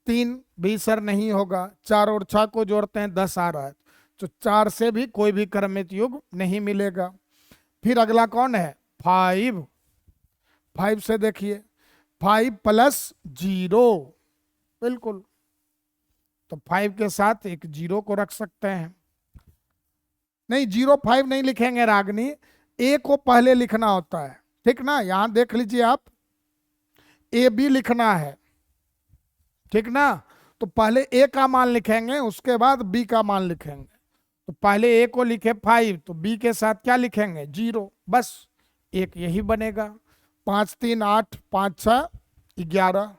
3 भी सर नहीं होगा। 4 और 6 को जोड़ते हैं, 10 आ रहा है। तो 4 से भी कोई भी क्रमित युग नहीं मिलेगा। फिर अगला कौन है? 5। 5 से देखिए, 5 + 0, बिल्कुल। तो 5 के साथ एक 0 को रख सकते हैं। नहीं, 0 5 नहीं लिखेंगे रागनी, ए को पहले लिखना होता है, ठीक ना? यहां देख लीजिए आप, ए बी लिखना है, ठीक ना? तो पहले ए का मान लिखेंगे, उसके बाद बी का मान लिखेंगे। तो पहले ए को लिखे 5, तो बी के साथ क्या लिखेंगे? 0, बस एक यही बनेगा। 5 3 8, 5 6 11।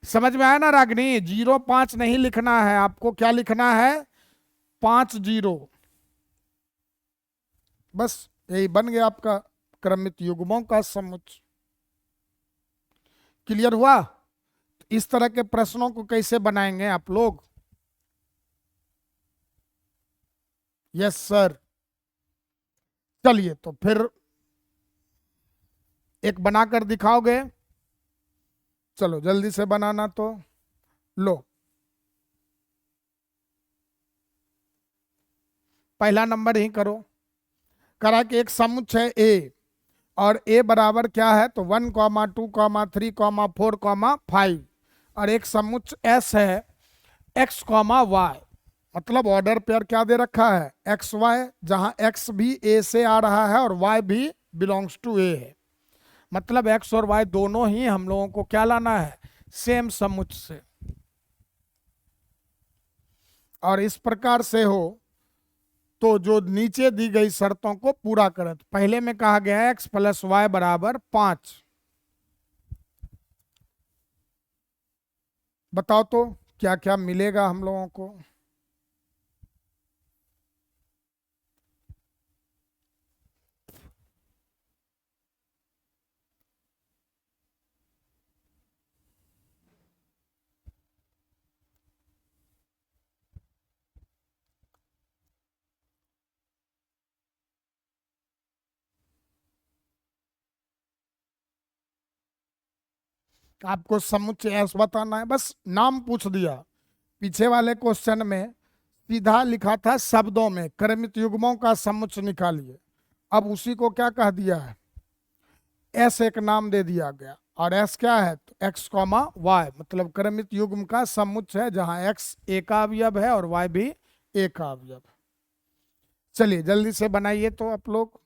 समझ में आया ना रागनी? 0 5 नहीं लिखना है आपको, क्या लिखना है? 5 0। बस यही बन गया आपका क्रमित युग्मों का समुच्चय। क्लियर हुआ? इस तरह के प्रश्नों को कैसे बनाएंगे आप लोग? Yes sir. चलिए तो फिर एक बनाकर दिखाओगे? चलो जल्दी से बनाना, तो लो पहला नंबर ही करो। करा कि एक समुच्चय है ए, और ए बराबर क्या है? तो 1, 2, 3, 4, 5। और एक समुच्चय एस है x, y, मतलब ऑर्डर पेयर क्या दे रखा है? एक्स वाई, जहां x भी a से आ रहा है और y भी बिलोंग्स टू a है। मतलब x और y दोनों ही हम लोगों को क्या लाना है? सेम समुच्चय से। और इस प्रकार से हो तो जो नीचे दी गई शर्तों को पूरा करें। तो पहले में कहा गया है x प्लस वाई बराबर 5। बताओ तो क्या क्या मिलेगा हम लोगों को। आपको समुच्चय एस बताना है, बस नाम पूछ दिया। पीछे वाले क्वेश्चन में सीधा लिखा था शब्दों में क्रमित युग्मों का समुच्चय निकालिए। अब उसी को क्या कह दिया है, एस एक नाम दे दिया गया। और एस क्या है, तो एक्स कॉमा वाई, मतलब क्रमित युग्म का समुच्चय है जहां एक्स एक का अवयव है और वाई भी एक का अवयव है। चलिए जल्दी से बनाइए तो आप लोग।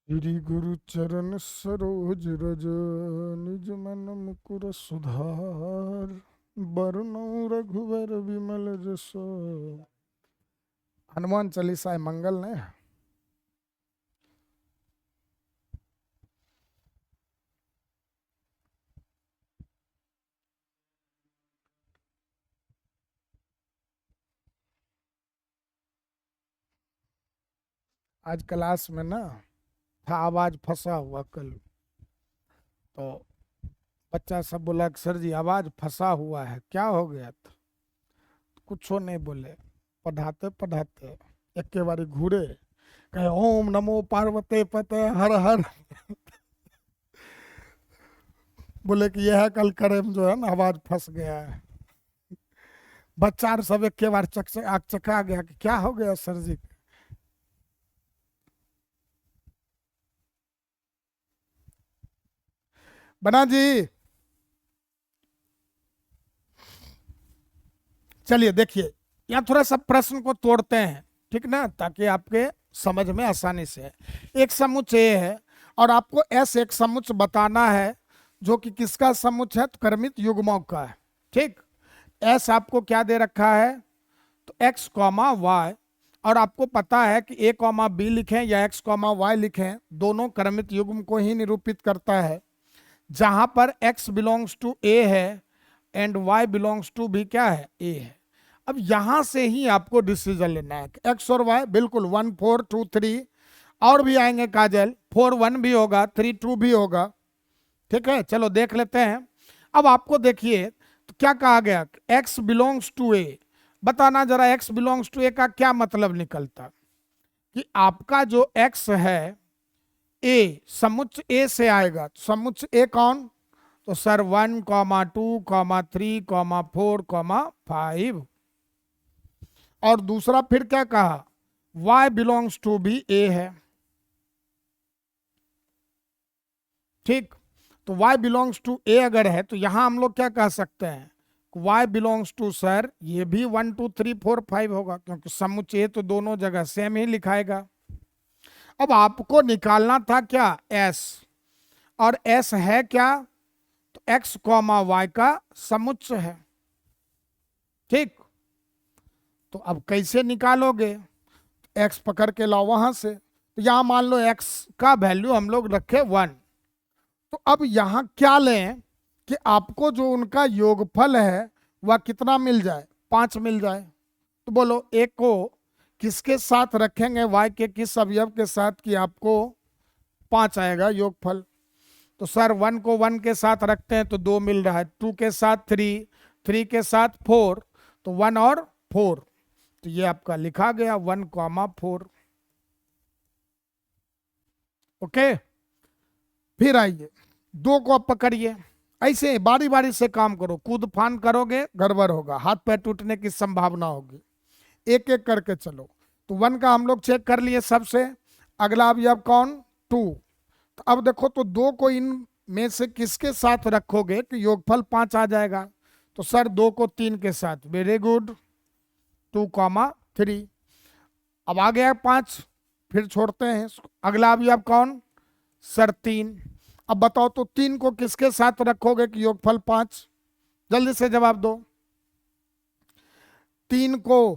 श्री गुरु चरण सरोज रज, निज मन मुकुर सुधार, बरनौ रघुवर विमल जस। हनुमान चालीसा मंगल ने। आज क्लास में ना था आवाज फंसा हुआ कल, तो बच्चा सब बोला कि सर जी आवाज फंसा हुआ है, क्या हो गया। तो कुछ नहीं बोले, पढ़ाते पढ़ाते एक के बारी घूरे, कहे ओम नमो पार्वते पते हर हर। बोले कि यह है कल करे में जो है ना आवाज फंस गया है। बच्चा सब एक के बार चका गया कि क्या हो गया सर जी। बना जी, चलिए देखिए यहाँ थोड़ा सा प्रश्न को तोड़ते हैं, ठीक ना, ताकि आपके समझ में आसानी से है। एक समुच्चय है और आपको एस एक समुच्चय बताना है जो कि किसका समुच्चय है, तो क्रमित युग्मों का है। ठीक, एस आपको क्या दे रखा है, तो एक्स कॉमा वाई, और आपको पता है कि ए कॉमा बी लिखें या एक्स कॉमा वाई लिखें, दोनों क्रमित युग्म को ही निरूपित करता है। जहां पर x बिलोंग्स टू ए है एंड y बिलोंग्स टू भी क्या है, ए है। अब यहां से ही आपको डिसीजन लेना है, x और y बिल्कुल 1 4 2 3 और भी आएंगे काजल, 4 1 भी होगा, 3 2 भी होगा। ठीक है, चलो देख लेते हैं। अब आपको देखिए तो क्या कहा गया, x बिलोंग्स टू ए। बताना जरा x बिलोंग्स टू ए का क्या मतलब निकलता, कि आपका जो x है ए समुच्चय ए से आएगा। समुच्चय ए कौन, तो सर 1 2 3 4 5। और दूसरा फिर क्या कहा, y बिलोंग्स टू भी ए है। ठीक, तो y बिलोंग्स टू ए अगर है तो यहां हम लोग क्या कह सकते हैं, y बिलोंग्स टू सर ये भी 1 2 3 4 5 होगा, क्योंकि समुच्चय तो दोनों जगह सेम ही लिखाएगा। अब आपको निकालना था क्या, s, और s है क्या, तो x कॉमा वाई का समुच्चय है। ठीक, तो अब कैसे निकालोगे, x पकड़ के लाओ वहां से। तो यहां मान लो x का वैल्यू हम लोग रखे 1। तो अब यहां क्या लें कि आपको जो उनका योगफल है वह कितना मिल जाए, 5 मिल जाए। तो बोलो एक को किसके साथ रखेंगे, y के किस अवयव के साथ, कि आपको 5 आएगा योगफल। तो सर 1 को 1 के साथ रखते हैं तो 2 मिल रहा है, 2 के साथ 3, 3 के साथ 4, तो 1 और 4, तो ये आपका लिखा गया 1 कॉमा 4। ओके, फिर आइए 2 को आप पकड़िए, ऐसे बारी बारी से काम करो, कूद फान करोगे गड़बड़ होगा, हाथ पैर टूटने की संभावना होगी। एक एक करके चलो। तो 1 का हम लोग चेक कर लिए सबसे, अगला अवयव कौन, 2, अब देखो तो दो को इन में से किसके साथ रखोगे कि योगफल 5 आ जाएगा? तो सर दो को 3 के साथ, वेरी गुड, 2,3। अब आ गया 5, फिर छोड़ते हैं इसको। अगला अवयव कौन? सर 3। अब बताओ तो 3 को किसके साथ रखोगे कि योगफल 5? जल्दी से जवाब दो। 3 को,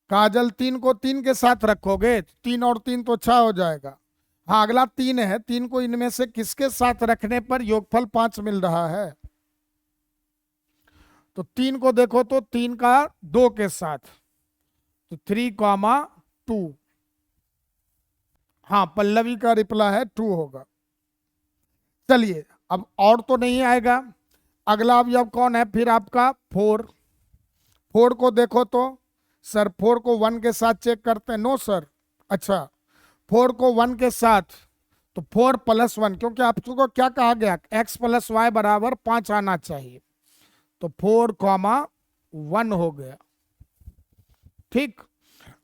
काजल 3 को 3 के साथ रखोगे, 3 और 3 तो 6 हो जाएगा। हाँ अगला 3 है, 3 को इनमें से किसके साथ रखने पर योगफल 5 मिल रहा है? तो 3 को देखो तो 3 का 2 के साथ, तो 3,2। हाँ पल्लवी का रिप्लाई है 2 होगा। चलिए अब और तो नहीं आएगा। अगला अवयव कौन है फिर आपका? 4। 4 को देखो तो सर 4 को 1 के साथ चेक करते हैं। नो सर, अच्छा 4 को 1 के साथ, तो 4 + 1, क्योंकि आपको क्या कहा गया? x + y बराबर 5 आना चाहिए, तो 4,1 हो गया। ठीक,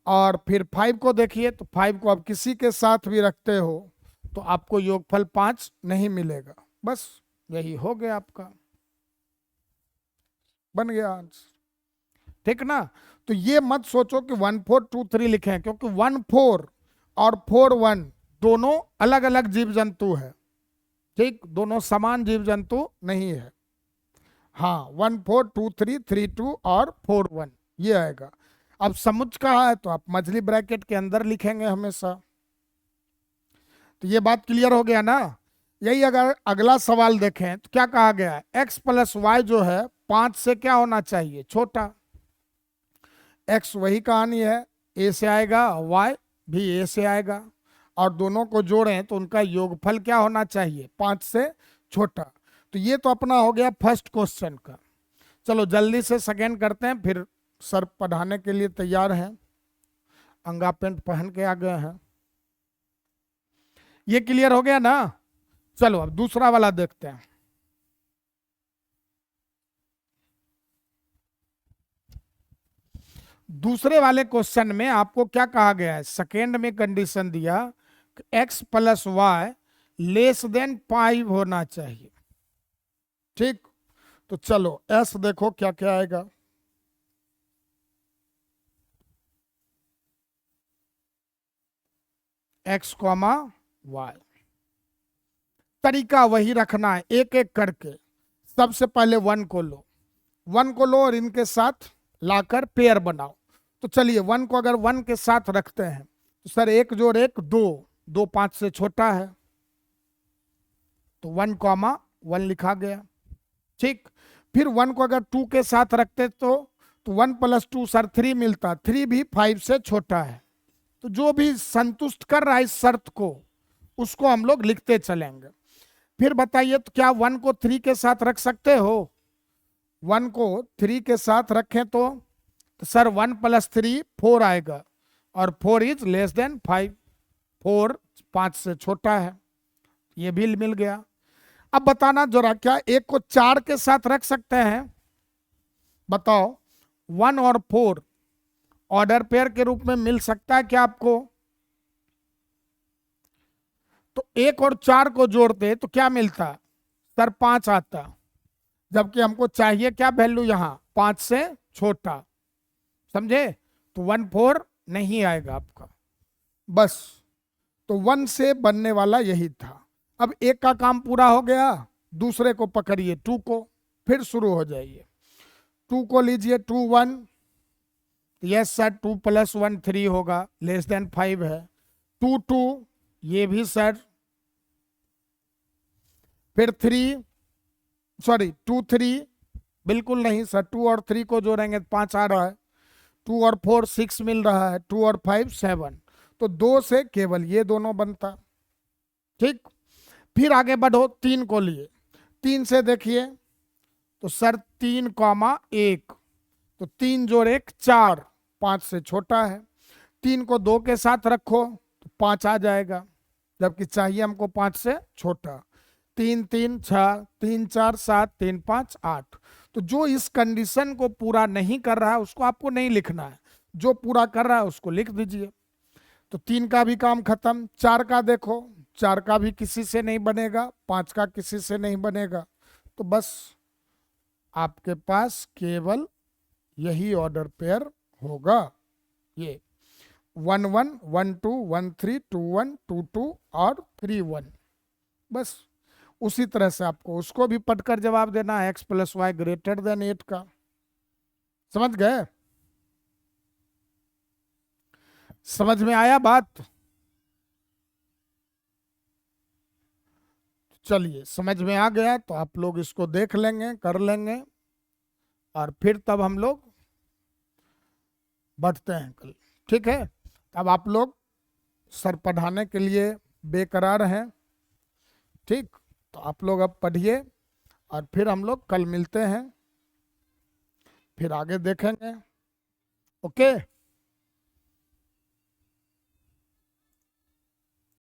और फिर 5 को देखिए, तो 5 को आप किसी के साथ भी रखते हो तो आपको योगफल 5 नहीं मिलेगा। बस यही हो गया, आपका बन गया आंसर। ठीक ना? तो ये मत सोचो कि 1 4 2 3 लिखें, क्योंकि 1 4 और 4 1 दोनों अलग अलग जीव जंतु है। ठीक, दोनों समान जीव जंतु नहीं है। हाँ 1 4 2 3 3 2 और 4 1 ये आएगा। अब समुच्च कहा है तो आप मछली ब्रैकेट के अंदर लिखेंगे हमेशा। तो ये बात क्लियर हो गया ना? यही अगर अगला सवाल देखें तो क्या कहा गया है? x + y जो है 5 से क्या होना चाहिए? छोटा। x वही कहानी है, a से आएगा, y भी a से आएगा, और दोनों को जोड़ें तो उनका योगफल क्या होना चाहिए? 5 से छोटा। तो ये तो अपना हो गया फर्स्ट क्वेश्चन का। चलो जल्दी से सेकेंड करते हैं, फिर सर पढ़ाने के लिए तैयार हैं, अंगा पेंट पहन के आ गए हैं। ये क्लियर हो गया ना? चलो अब दूसरा वाला देखते हैं। दूसरे वाले क्वेश्चन में आपको क्या कहा गया है? सेकेंड में कंडीशन दिया x + y << 5 होना चाहिए। ठीक, तो चलो s देखो क्या क्या आएगा। x, y, तरीका वही रखना है, एक एक करके। सबसे पहले 1 को लो, 1 को लो और इनके साथ लाकर पेयर बनाओ। तो चलिए 1 को अगर 1 के साथ रखते हैं तो सर 1 जोड़ 1 2, 2 5 से छोटा है, तो 1,1 लिखा गया। ठीक, फिर 1 को अगर 2 के साथ रखते तो 1 + 2 सर 3 मिलता, 3 भी 5 से छोटा है। तो जो भी संतुष्ट कर रहा है इस शर्त को, उसको हम लोग लिखते चलेंगे। फिर बताइए तो क्या 1 को 3 के साथ रख सकते हो? 1 को 3 के साथ रखें तो सर 1 + 3 4 आएगा, और 4 इज << 5, 4 5 से छोटा है, ये भी मिल गया। अब बताना जरा, क्या 1 को 4 के साथ रख सकते हैं? बताओ, 1 और 4 ऑर्डर पेयर के रूप में मिल सकता है क्या आपको? तो 1 और 4 को जोड़ते तो क्या मिलता? सर 5 आता, जबकि हमको चाहिए क्या वैल्यू यहाँ? 5 से छोटा, समझे? तो 1 4 नहीं आएगा आपका। बस, तो 1 से बनने वाला यही था। अब एक का काम पूरा हो गया, दूसरे को पकड़िए 2 को, फिर शुरू हो जाइए। 2 को लीजिए, 2 1, यस सर 2 + 1 3 होगा, <<5 है। 2 2, ये भी सर, फिर 3 सॉरी 2 3, बिल्कुल नहीं सर, 2 और 3 को जोड़ेंगे तो 5 आ रहा है, 2 और 4 6 मिल रहा है, 2 और 5 7, तो 2 से केवल ये दोनों बनता। ठीक, फिर आगे बढ़ो, 3 को लिए, 3 से देखिए तो सर 3,1, तो 3 जोड़ 1 4, 5 से छोटा है। 3 को 2 के साथ रखो तो 5 आ जाएगा, जबकि चाहिए हमको 5 से छोटा। 3 3 6, 3 4 7, 3 5 8। तो जो इस कंडीशन को पूरा नहीं कर रहा है उसको आपको नहीं लिखना है, जो पूरा कर रहा है उसको लिख दीजिए। तो 3 का भी काम खत्म। 4 का देखो, 4 का भी किसी से नहीं बनेगा, 5 का किसी से नहीं बनेगा। तो बस आपके पास केवल यही ऑर्डर पेयर होगा, ये 1 1 1 2 1 3 2 1 2 2 और 3 1। बस उसी तरह से आपको उसको भी पढ़कर जवाब देना है, x + y ग्रेटर देन 8 का। समझ गए? समझ में आया बात? चलिए, समझ में आ गया तो आप लोग इसको देख लेंगे, कर लेंगे, और फिर तब हम लोग बढ़ते हैं कल। ठीक है? अब आप लोग सर पढ़ाने के लिए बेकरार हैं। ठीक, तो आप लोग अब पढ़िए और फिर हम लोग कल मिलते हैं, फिर आगे देखेंगे। ओके।